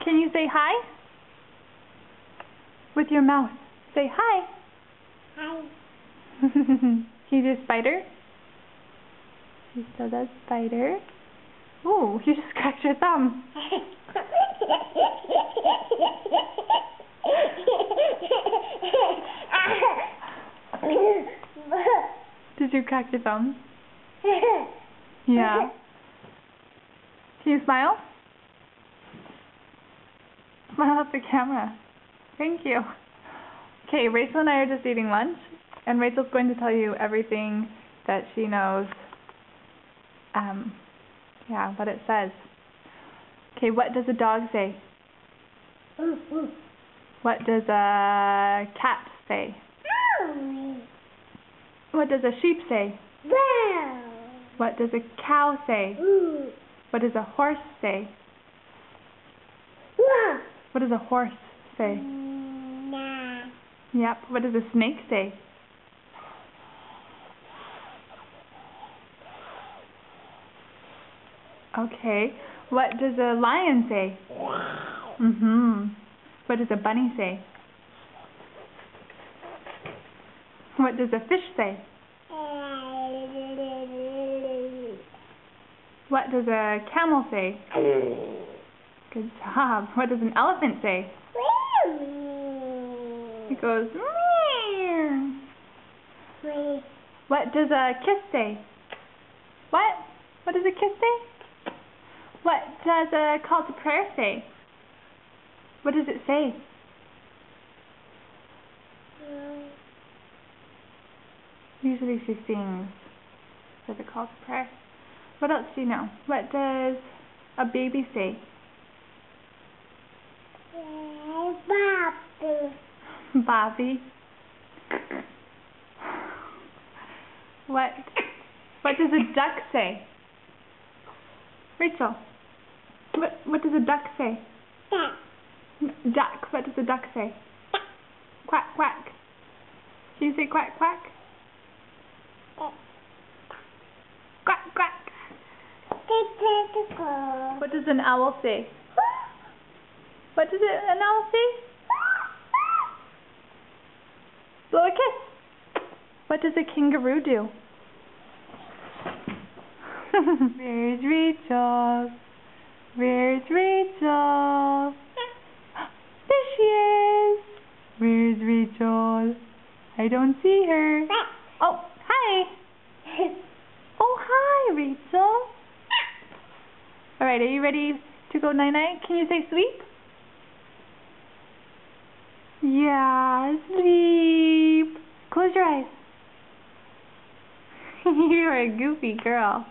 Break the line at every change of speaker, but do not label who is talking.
Can you say hi? With your mouth. Say hi.
Hi.
Can you do spider? You still does spider. Ooh, you just cracked your thumb. Did you crack your thumb? Yeah. Can you smile? Smile at the camera. Thank you. Okay, Rachel and I are just eating lunch, and Rachel's going to tell you everything that she knows. Yeah, what it says. Okay, what does a dog say? What does a cat say? What does a sheep say? What does a cow say? What does a horse say? What does a horse say? Yep. What does a snake say? Okay. What does a lion say? What does a bunny say? What does a fish say? What does a camel say? Good job. What does an elephant say? It goes meow. What does a kiss say? What? What does a kiss say? What does a call to prayer say? What does it say? Usually she sings for the call to prayer. What else do you know? What does a baby say? Bobby. What does a duck say? Rachel. What does a duck say? Duck. What does a duck say? Quack quack. Can you say quack quack? Quack quack. What does an owl say? What does an owl say? Blow a kiss. What does a kangaroo do? Where's Rachel? Where's Rachel? There she is. Where's Rachel? I don't see her. Oh, hi. Oh, hi, Rachel. All right, are you ready to go night-night? Can you say sleep? Yeah, sleep. Close your eyes. You are a goofy girl.